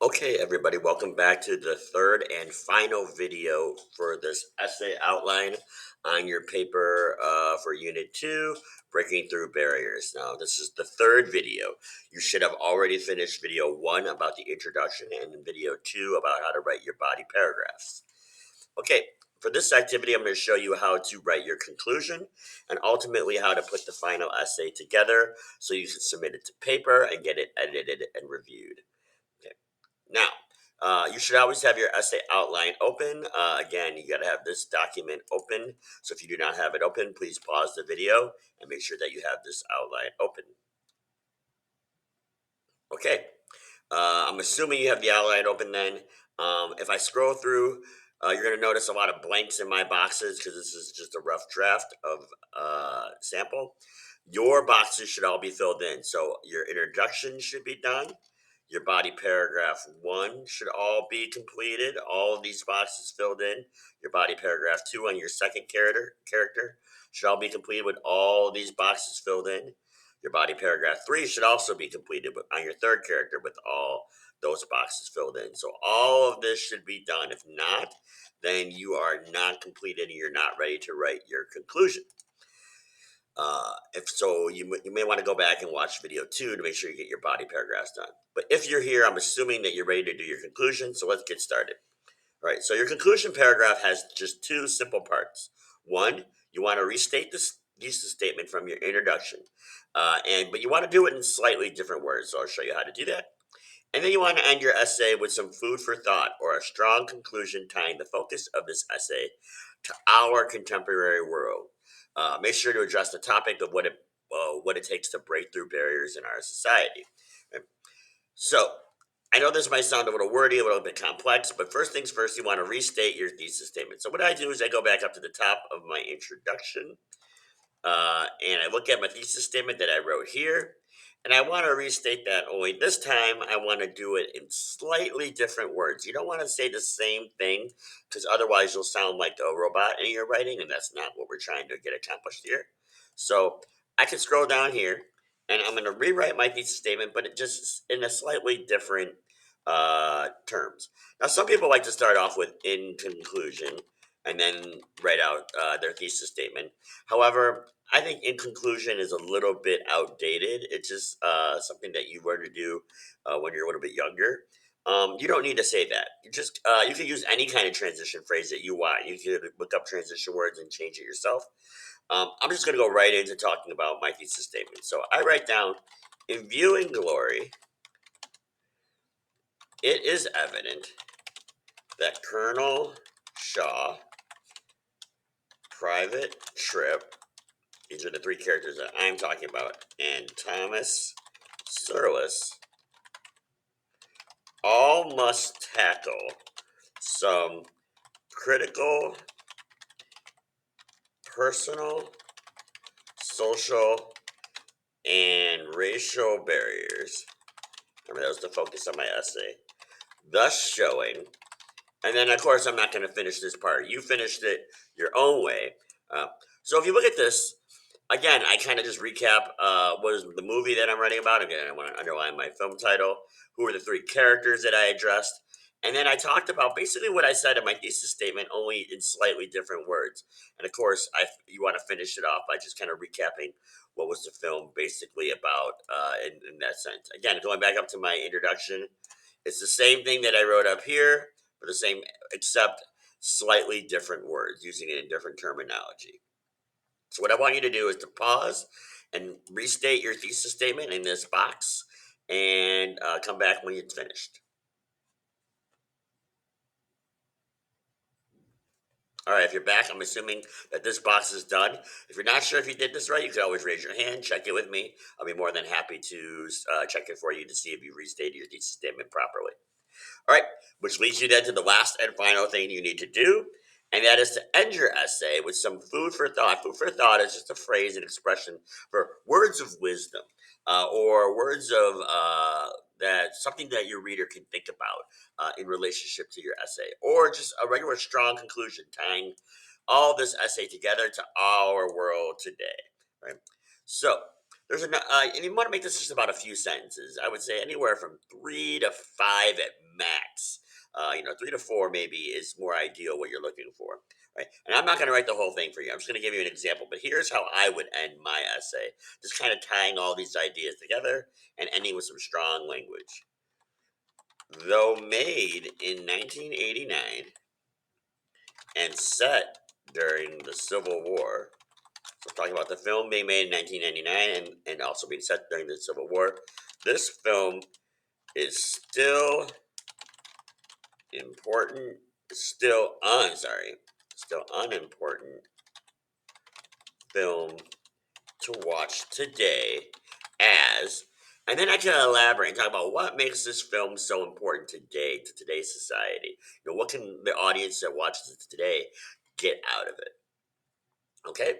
Okay, everybody, welcome back to the third and final video for this essay outline on your paper for Unit 2, Breaking Through Barriers. Now, this is the third video. You should have already finished video 1 about the introduction and video 2 about how to write your body paragraphs. Okay, for this activity, I'm going to show you how to write your conclusion and ultimately how to put the final essay together so you can submit it to paper and get it edited and reviewed. Okay. Now, you should always have your essay outline open. Again, you got to have this document open. So if you do not have it open, please pause the video and make sure that you have this outline open. Okay, I'm assuming you have the outline open then. If I scroll through, you're going to notice a lot of blanks in my boxes because this is just a rough draft of sample. Your boxes should all be filled in. So your introduction should be done. Your body paragraph 1 should all be completed. All of these boxes filled in. Your body paragraph 2 on your second character should all be completed with all these boxes filled in. Your body paragraph 3 should also be completed on your third character with all those boxes filled in. So all of this should be done. If not, then you are not completed and you're not ready to write your conclusion. If so, you may want to go back and watch video 2 to make sure you get your body paragraphs done. But if you're here, I'm assuming that you're ready to do your conclusion. So let's get started. All right. So your conclusion paragraph has just two simple parts. One, you want to restate this thesis statement from your introduction, but you want to do it in slightly different words. So I'll show you how to do that. And then you want to end your essay with some food for thought or a strong conclusion tying the focus of this essay to our contemporary world. Make sure to address the topic of what it takes to break through barriers in our society. Right? So I know this might sound a little wordy, a little bit complex, but first things first, you want to restate your thesis statement. So what I do is I go back up to the top of my introduction and I look at my thesis statement that I wrote here, and I want to restate that. Only this time, I want to do it in slightly different words. You don't want to say the same thing because otherwise, you'll sound like a robot in your writing, and that's not what we're trying to get accomplished here. So I can scroll down here, and I'm going to rewrite my thesis statement, but it just in a slightly different terms. Now, some people like to start off with "in conclusion" and then write out their thesis statement. However, I think in conclusion is a little bit outdated. It's just something that you learn to do when you're a little bit younger. You don't need to say that. You can use any kind of transition phrase that you want. You can look up transition words and change it yourself. I'm just going to go right into talking about my thesis statement. So I write down, in viewing glory, it is evident that Colonel Shaw, Private Tripp, these are the three characters that I'm talking about, and Thomas Surlis all must tackle some critical, personal, social, and racial barriers. Remember, that was the focus of my essay. Thus showing, and then of course I'm not going to finish this part. You finished it your own way. Uh, so if you look at this, again, I kind of just recap what is the movie that I'm writing about. Again, I want to underline my film title. Who are the three characters that I addressed? And then I talked about basically what I said in my thesis statement, only in slightly different words. And of course, you want to finish it off by just kind of recapping what was the film basically about in that sense. Again, going back up to my introduction, it's the same thing that I wrote up here, but the same, except slightly different words, using it in different terminology. So what I want you to do is to pause and restate your thesis statement in this box and come back when it's finished. All right, if you're back, I'm assuming that this box is done. If you're not sure if you did this right, you can always raise your hand, check it with me. I'll be more than happy to check it for you to see if you restated your thesis statement properly. All right, which leads you then to the last and final thing you need to do, and that is to end your essay with some food for thought. Food for thought is just a phrase and expression for words of wisdom or words of that something that your reader can think about in relationship to your essay, or just a regular strong conclusion tying all this essay together to our world today. Right. So and you want to make this just about a few sentences. I would say anywhere from 3 to 5 at 3 to 4 maybe is more ideal what you're looking for. Right. And I'm not going to write the whole thing for you. I'm just going to give you an example. But here's how I would end my essay, just kind of tying all these ideas together and ending with some strong language. Though made in 1989 and set during the Civil War, so talking about the film being made in 1999 and also being set during the Civil War, this film is still important, still unimportant film to watch today as, and then I can elaborate and talk about what makes this film so important today to today's society. What can the audience that watches it today get out of it? Okay.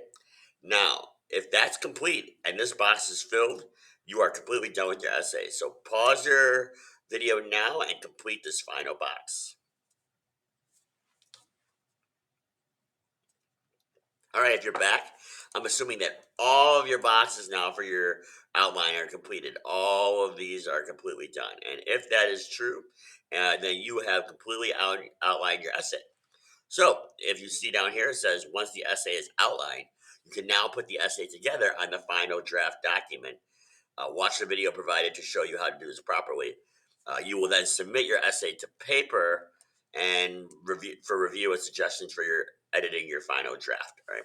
Now, if that's complete and this box is filled, you are completely done with your essay. So pause your video now and complete this final box. All right, if you're back, I'm assuming that all of your boxes now for your outline are completed. All of these are completely done. And if that is true, then you have completely outlined your essay. So if you see down here, it says once the essay is outlined, you can now put the essay together on the final draft document. Watch the video provided to show you how to do this properly. You will then submit your essay to paper and review and suggestions for your editing your final draft. All right.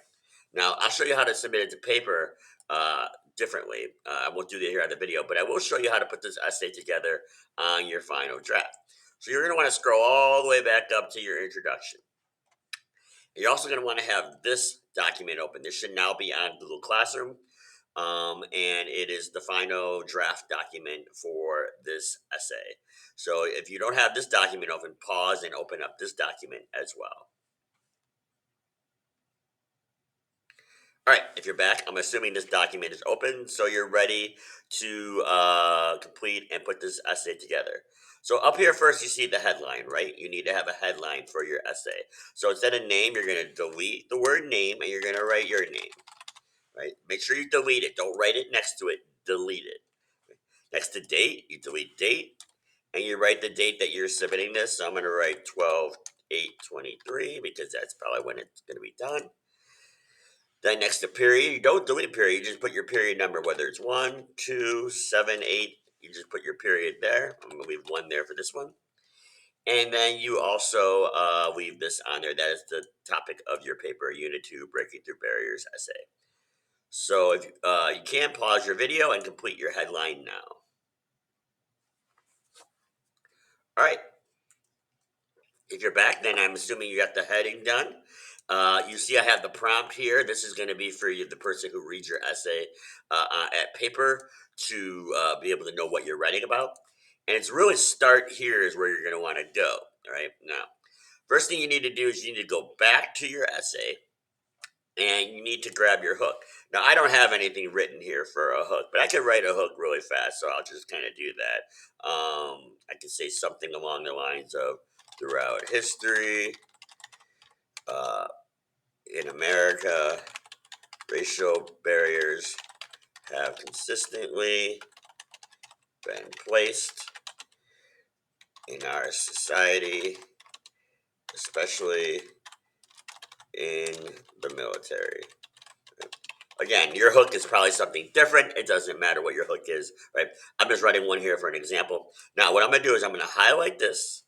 Now I'll show you how to submit it to paper differently. I won't do that here on the video, but I will show you how to put this essay together on your final draft. So you're going to want to scroll all the way back up to your introduction. You're also going to want to have this document open. This should now be on Google Classroom. And it is the final draft document for this essay. So if you don't have this document open, pause and open up this document as well. All right, if you're back, I'm assuming this document is open, so you're ready to complete and put this essay together. So up here first, you see the headline, right? You need to have a headline for your essay. So instead of name, you're going to delete the word name and you're going to write your name, right? Make sure you delete it. Don't write it next to it. Delete it. Next to date, you delete date and you write the date that you're submitting this. So I'm going to write 12/8/23 because that's probably when it's going to be done. Then next to period, you don't delete a period. You just put your period number, whether it's 1, 2, 7, 8. You just put your period there. I'm going to leave 1 there for this one. And then you also leave this on there. That is the topic of your paper, Unit 2, Breaking Through Barriers essay. So if you can pause your video and complete your headline now. All right. If you're back, then I'm assuming you got the heading done. You see I have the prompt here. This is going to be for you, the person who reads your essay at paper to be able to know what you're writing about. And it's really start here is where you're going to want to go. All right. Now, first thing you need to do is you need to go back to your essay and you need to grab your hook. Now, I don't have anything written here for a hook, but I can write a hook really fast, so I'll just kind of do that. I can say something along the lines of throughout history, uh, in America, racial barriers have consistently been placed in our society, especially in the military. Again, your hook is probably something different. It doesn't matter what your hook is, right? I'm just writing one here for an example. Now, what I'm going to do is I'm going to highlight this.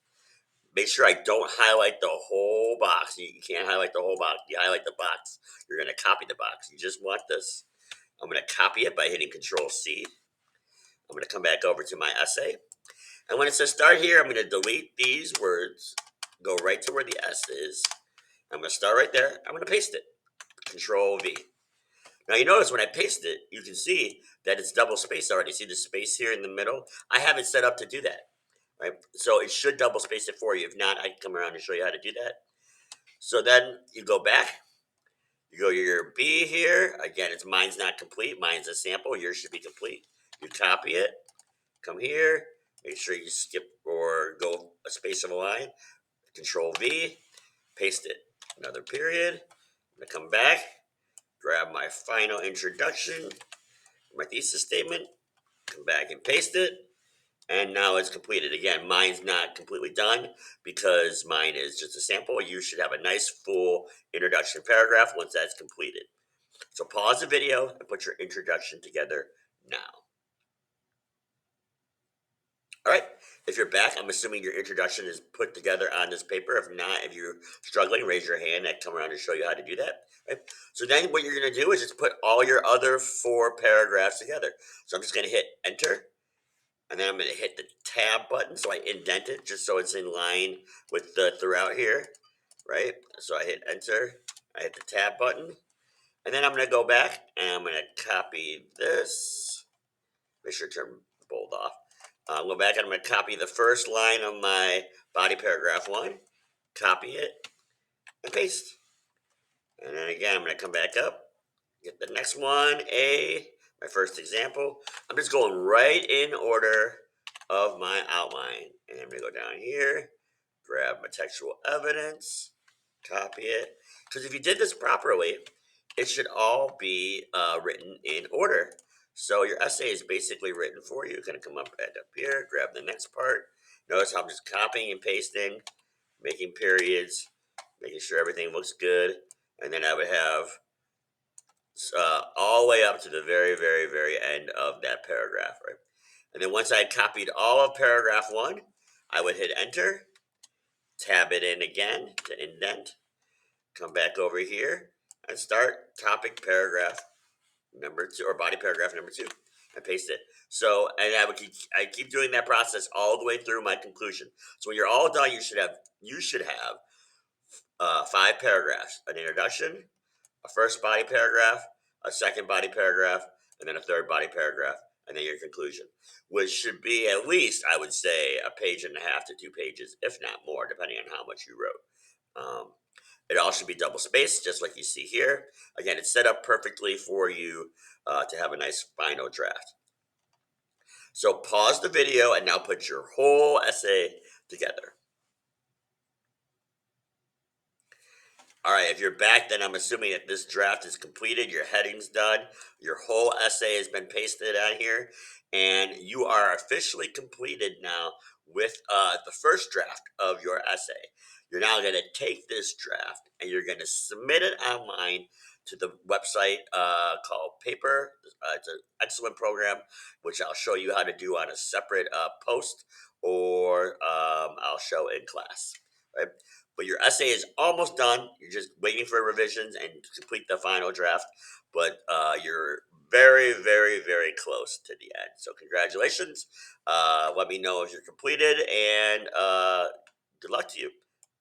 Make sure I don't highlight the whole box. You can't highlight the whole box. You highlight the box, you're going to copy the box. You just want this. I'm going to copy it by hitting Control C. I'm going to come back over to my essay. And when it says start here, I'm going to delete these words, go right to where the S is. I'm going to start right there. I'm going to paste it. Control V. Now you notice when I paste it, you can see that it's double spaced already. See the space here in the middle? I have it set up to do that, right? So it should double space it for you. If not, I can come around and show you how to do that. So then you go back, you go to your B here. Again, mine's not complete. Mine's a sample. Yours should be complete. You copy it, come here, make sure you skip or go a space of a line. Control V, paste it. Another period. I'm gonna come back, grab my final introduction, my thesis statement, come back and paste it, And now it's completed. Again, mine's not completely done because mine is just a sample. You should have a nice full introduction paragraph once that's completed. So pause the video and put your introduction together now. All right. If you're back, I'm assuming your introduction is put together on this paper. If not, if you're struggling, raise your hand. I come around and show you how to do that. Right. So then what you're going to do is just put all your other 4 paragraphs together. So I'm just going to hit enter, and then I'm going to hit the tab button so I indent it just so it's in line with the throughout here. Right. So I hit enter. I hit the tab button, and then I'm going to go back and I'm going to copy this. Make sure to turn the bold off. Go back and I'm going to copy the first line of my body paragraph 1, copy it, and paste. And then again, I'm going to come back up, get the next one, my first example. I'm just going right in order of my outline. And I'm going to go down here, grab my textual evidence, copy it. Because if you did this properly, it should all be written in order. So your essay is basically written for you. Going to come up here, grab the next part. Notice how I'm just copying and pasting, making periods, making sure everything looks good. And then I would have all the way up to the very, very, very end of that paragraph, right? And then once I copied all of paragraph 1, I would hit enter, tab it in again to indent, come back over here, and start topic paragraph number 2 or body paragraph number 2 and paste it. So, and I keep doing that process all the way through my conclusion. So when you're all done, you should have 5 paragraphs: an introduction, a first body paragraph, a second body paragraph, and then a third body paragraph, and then your conclusion, which should be at least, I would say, a page and a half to 2 pages, if not more, depending on how much you wrote. It all should be double spaced, just like you see here. Again, it's set up perfectly for you to have a nice final draft. So pause the video and now put your whole essay together. All right, if you're back, then I'm assuming that this draft is completed, your heading's done, your whole essay has been pasted on here, and you are officially completed now with the first draft of your essay. You're now going to take this draft and you're going to submit it online to the website called Paper. It's an excellent program, which I'll show you how to do on a separate post, or I'll show in class. Right? But your essay is almost done. You're just waiting for revisions and to complete the final draft. But you're very, very, very close to the end. So congratulations. Let me know if you're completed, and good luck to you.